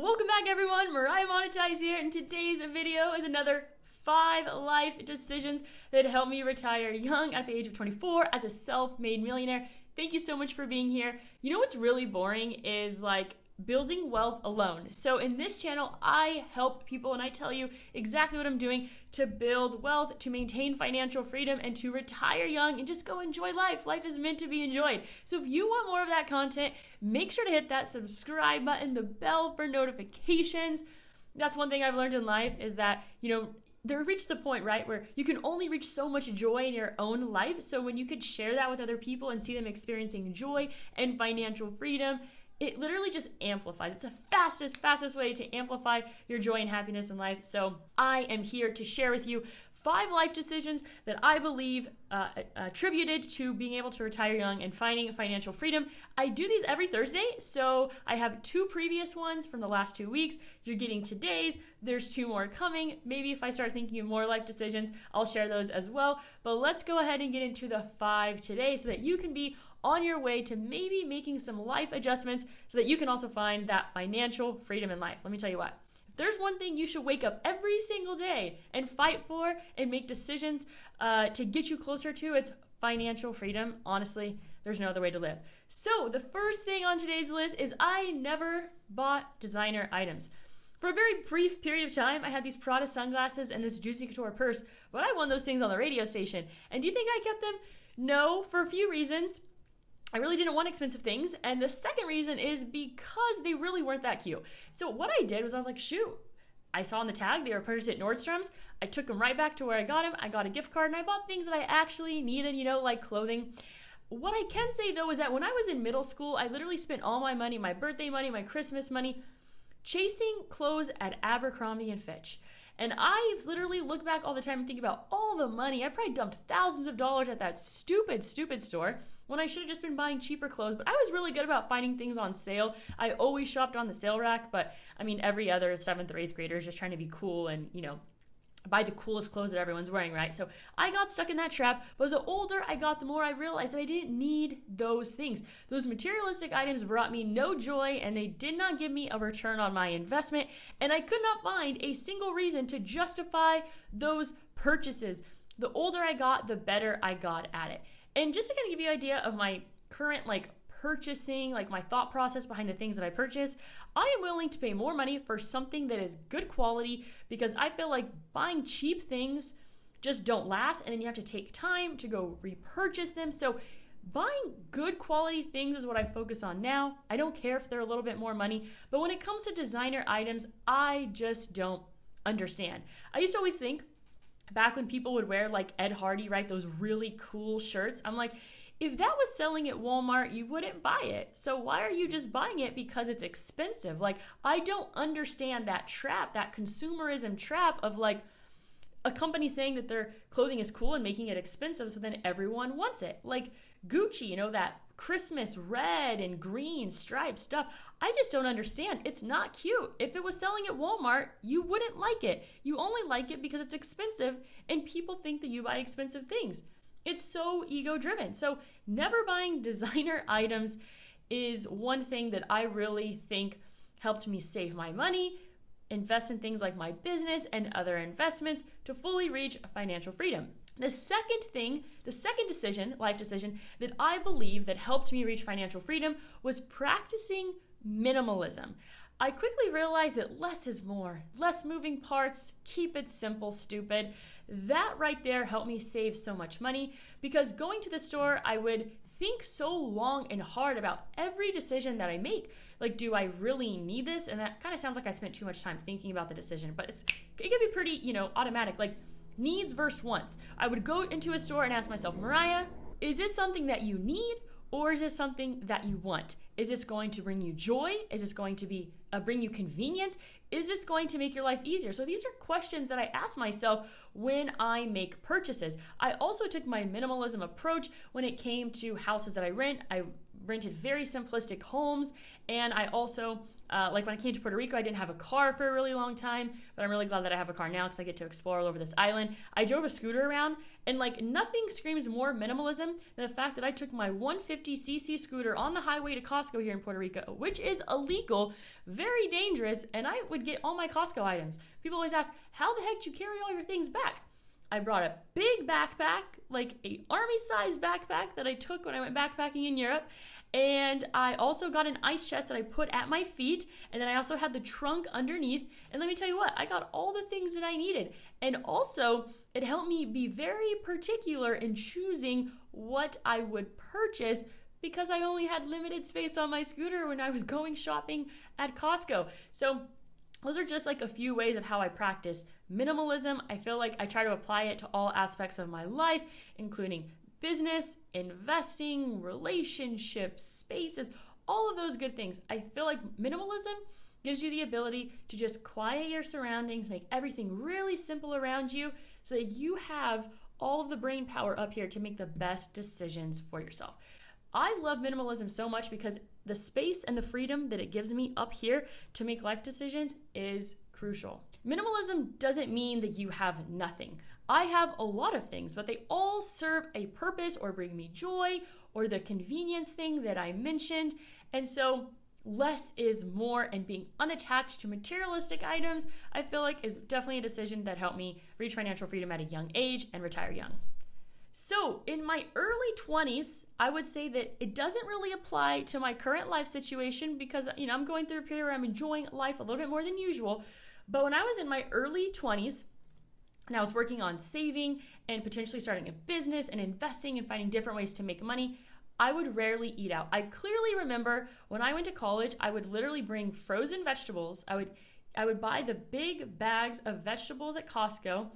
Welcome back everyone, Mariah Monetize here, and today's video is another 5 life decisions that help me retire young at the age of 24 as a self-made millionaire. Thank you so much for being here. You know what's really boring is like building wealth alone. So in this channel, I help people and I tell you exactly what I'm doing to build wealth, to maintain financial freedom, and to retire young and just go enjoy life. Life is meant to be enjoyed. So if you want more of that content, make sure to hit that subscribe button, the bell for notifications. That's one thing I've learned in life is that, there reaches a point, right, where you can only reach so much joy in your own life. So when you could share that with other people and see them experiencing joy and financial freedom, it literally just amplifies. It's the fastest way to amplify your joy and happiness in life. So I am here to share with you 5 life decisions that I believe attributed to being able to retire young and finding financial freedom. I do these every Thursday, so I have 2 previous ones from the last 2 weeks. You're getting today's. There's 2 more coming. Maybe if I start thinking of more life decisions, I'll share those as well. But let's go ahead and get into the 5 today so that you can be on your way to maybe making some life adjustments so that you can also find that financial freedom in life. Let me tell you what. If there's one thing you should wake up every single day and fight for and make decisions to get you closer to, it's financial freedom. Honestly, there's no other way to live. So the first thing on today's list is I never bought designer items. For a very brief period of time, I had these Prada sunglasses and this Juicy Couture purse, but I won those things on the radio station. And do you think I kept them? No, for a few reasons. I really didn't want expensive things, and the second reason is because they really weren't that cute. So what I did was I was like, shoot, I saw on the tag they were purchased at Nordstrom's. I took them right back to where I got them. I got a gift card, and I bought things that I actually needed, like clothing. What I can say, though, is that when I was in middle school, I literally spent all my money, my birthday money, my Christmas money, chasing clothes at Abercrombie & Fitch. And I literally look back all the time and think about all the money. I probably dumped thousands of dollars at that stupid store when I should have just been buying cheaper clothes. But I was really good about finding things on sale. I always shopped on the sale rack, but I mean, every other 7th or 8th grader is just trying to be cool and, buy the coolest clothes that everyone's wearing, right? So I got stuck in that trap, but the older I got, the more I realized that I didn't need those things. Those materialistic items brought me no joy, and they did not give me a return on my investment, and I could not find a single reason to justify those purchases. The older I got, the better I got at it. And just to kind of give you an idea of my current purchasing, my thought process behind the things that I purchase, I am willing to pay more money for something that is good quality because I feel like buying cheap things just don't last, and then you have to take time to go repurchase them. So buying good quality things is what I focus on now. I don't care if they're a little bit more money, but when it comes to designer items, I just don't understand. I used to always think back when people would wear Ed Hardy, right, those really cool shirts, I'm like, if that was selling at Walmart, you wouldn't buy it. So why are you just buying it because it's expensive? I don't understand that trap, that consumerism trap of a company saying that their clothing is cool and making it expensive so then everyone wants it. Like Gucci, that Christmas red and green striped stuff. I just don't understand. It's not cute. If it was selling at Walmart, you wouldn't like it. You only like it because it's expensive and people think that you buy expensive things. It's so ego-driven. So never buying designer items is one thing that I really think helped me save my money, invest in things like my business and other investments to fully reach financial freedom. The second decision, life decision, that I believe that helped me reach financial freedom was practicing minimalism. I quickly realized that less is more, less moving parts, keep it simple, stupid. That right there helped me save so much money because going to the store, I would think so long and hard about every decision that I make. Do I really need this? And that kind of sounds like I spent too much time thinking about the decision, but it can be pretty, automatic, needs versus wants. I would go into a store and ask myself, Mariah, is this something that you need or is this something that you want? Is this going to bring you joy? Is this going to bring you convenience? Is this going to make your life easier? So these are questions that I ask myself when I make purchases. I also took my minimalism approach when it came to houses that I rent. I rented very simplistic homes. And I also, like when I came to Puerto Rico, I didn't have a car for a really long time, but I'm really glad that I have a car now because I get to explore all over this island. I drove a scooter around, and like nothing screams more minimalism than the fact that I took my 150cc scooter on the highway to Costco here in Puerto Rico, which is illegal, very dangerous, and I would get all my Costco items. People always ask, how the heck do you carry all your things back? I brought a big backpack, like a army-sized backpack that I took when I went backpacking in Europe. And I also got an ice chest that I put at my feet. And then I also had the trunk underneath. And let me tell you what, I got all the things that I needed. And also, it helped me be very particular in choosing what I would purchase because I only had limited space on my scooter when I was going shopping at Costco. So those are just like a few ways of how I practice minimalism. I feel like I try to apply it to all aspects of my life, including business, investing, relationships, spaces, all of those good things. I feel like minimalism gives you the ability to just quiet your surroundings, make everything really simple around you so that you have all of the brain power up here to make the best decisions for yourself. I love minimalism so much because the space and the freedom that it gives me up here to make life decisions is crucial. Minimalism doesn't mean that you have nothing. I have a lot of things, but they all serve a purpose or bring me joy or the convenience thing that I mentioned. And so less is more, and being unattached to materialistic items, I feel like is definitely a decision that helped me reach financial freedom at a young age and retire young. So in my early 20s, I would say that it doesn't really apply to my current life situation because, I'm going through a period where I'm enjoying life a little bit more than usual. But when I was in my early 20s, and I was working on saving and potentially starting a business and investing and finding different ways to make money, I would rarely eat out. I clearly remember when I went to college, I would literally bring frozen vegetables. I would buy the big bags of vegetables at Costco,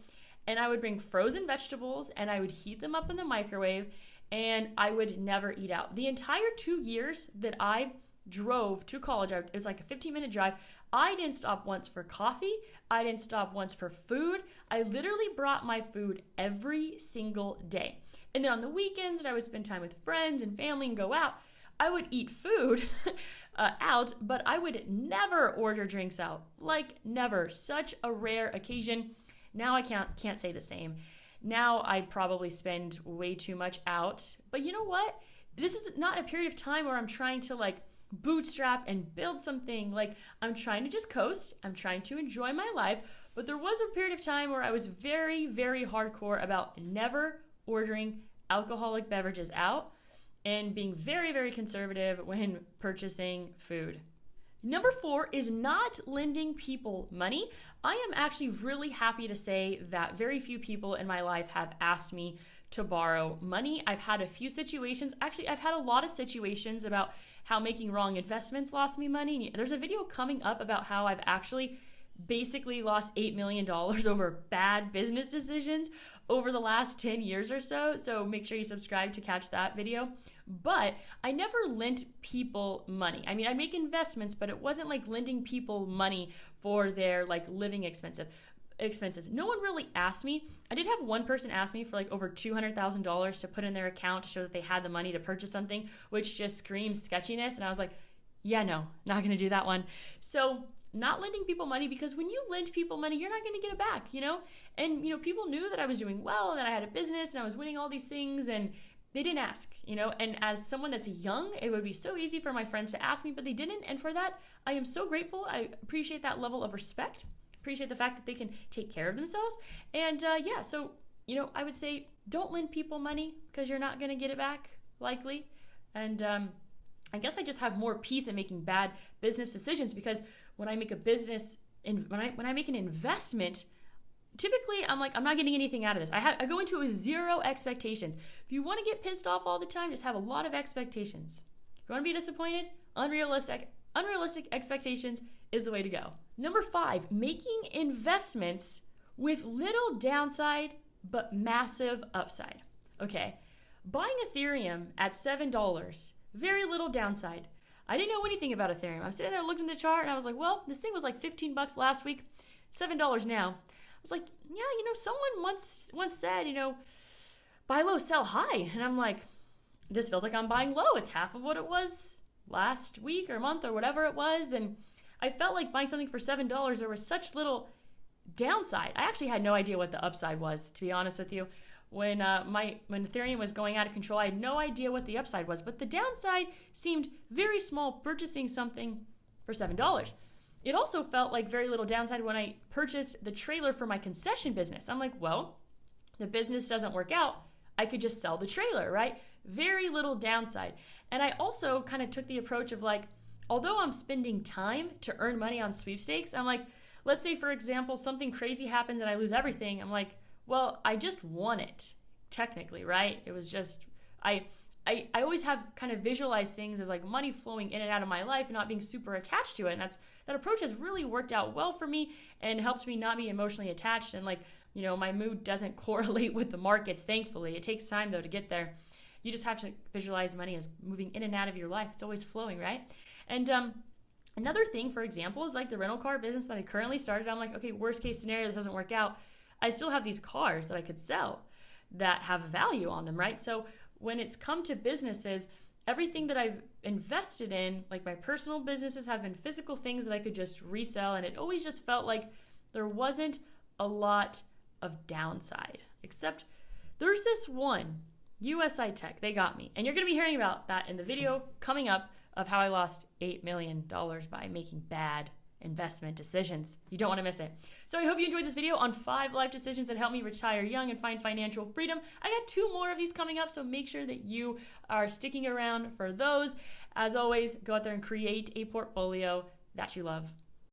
and I would bring frozen vegetables and I would heat them up in the microwave, and I would never eat out. The entire 2 years that I drove to college, it was like a 15-minute drive, I didn't stop once for coffee. I didn't stop once for food. I literally brought my food every single day. And then on the weekends, that I would spend time with friends and family and go out, I would eat food out, but I would never order drinks out. Like never. Such a rare occasion. Now I can't say the same. Now I'd probably spend way too much out. But you know what? This is not a period of time where I'm trying to bootstrap and build something. I'm trying to just coast. I'm trying to enjoy my life. But there was a period of time where I was very, very hardcore about never ordering alcoholic beverages out and being very, very conservative when purchasing food. Number 4 is not lending people money. I am actually really happy to say that very few people in my life have asked me to borrow money. I've had a few situations. Actually, I've had a lot of situations about how making wrong investments lost me money. There's a video coming up about how I've actually basically lost $8 million over bad business decisions over the last 10 years or so. So make sure you subscribe to catch that video. But I never lent people money. I mean, I make investments, but it wasn't like lending people money for their living expenses. No one really asked me. I did have one person ask me for over $200,000 to put in their account to show that they had the money to purchase something, which just screams sketchiness. And I was like, yeah, no, not going to do that one. So not lending people money, because when you lend people money, you're not going to get it back, And, people knew that I was doing well and that I had a business and I was winning all these things, and they didn't ask, And as someone that's young, it would be so easy for my friends to ask me, but they didn't. And for that, I am so grateful. I appreciate that level of respect. Appreciate the fact that they can take care of themselves. And so, I would say don't lend people money because you're not going to get it back, likely. And I guess I just have more peace in making bad business decisions, because when I make a business, and when I make an investment, typically I'm like, I'm not getting anything out of this. I go into it with zero expectations. If you want to get pissed off all the time, just have a lot of expectations. If you want to be disappointed, unrealistic expectations is the way to go. Number 5, making investments with little downside but massive upside. Okay, buying Ethereum at $7, very little downside. I didn't know anything about Ethereum. I'm sitting there looking at the chart and I was like, well, this thing was like $15 last week, $7 now. I was like, yeah, someone once said, buy low, sell high. And I'm like, this feels like I'm buying low. It's half of what it was last week or month or whatever it was. And I felt like buying something for $7, there was such little downside. I actually had no idea what the upside was, to be honest with you. When Ethereum was going out of control, I had no idea what the upside was, but the downside seemed very small purchasing something for $7. It also felt like very little downside when I purchased the trailer for my concession business. I'm like, well, the business doesn't work out. I could just sell the trailer, right? Very little downside. And I also kind of took the approach of like, although I'm spending time to earn money on sweepstakes, I'm like, let's say, for example, something crazy happens and I lose everything. I'm like, well, I just won it, technically, right? It was just, I always have kind of visualized things as like money flowing in and out of my life and not being super attached to it. And that approach has really worked out well for me and helps me not be emotionally attached. And like, you know, my mood doesn't correlate with the markets, thankfully. It takes time though to get there. You just have to visualize money as moving in and out of your life. It's always flowing, right? And another thing, for example, is like the rental car business that I currently started. I'm like, okay, worst case scenario, this doesn't work out. I still have these cars that I could sell that have value on them, right? So when it's come to businesses, everything that I've invested in, like my personal businesses, have been physical things that I could just resell. And it always just felt like there wasn't a lot of downside, except there's this one, USI Tech, they got me. And you're going to be hearing about that in the video coming up of how I lost $8 million by making bad investment decisions. You don't want to miss it. So I hope you enjoyed this video on 5 life decisions that help me retire young and find financial freedom. I got 2 more of these coming up, so make sure that you are sticking around for those. As always, go out there and create a portfolio that you love.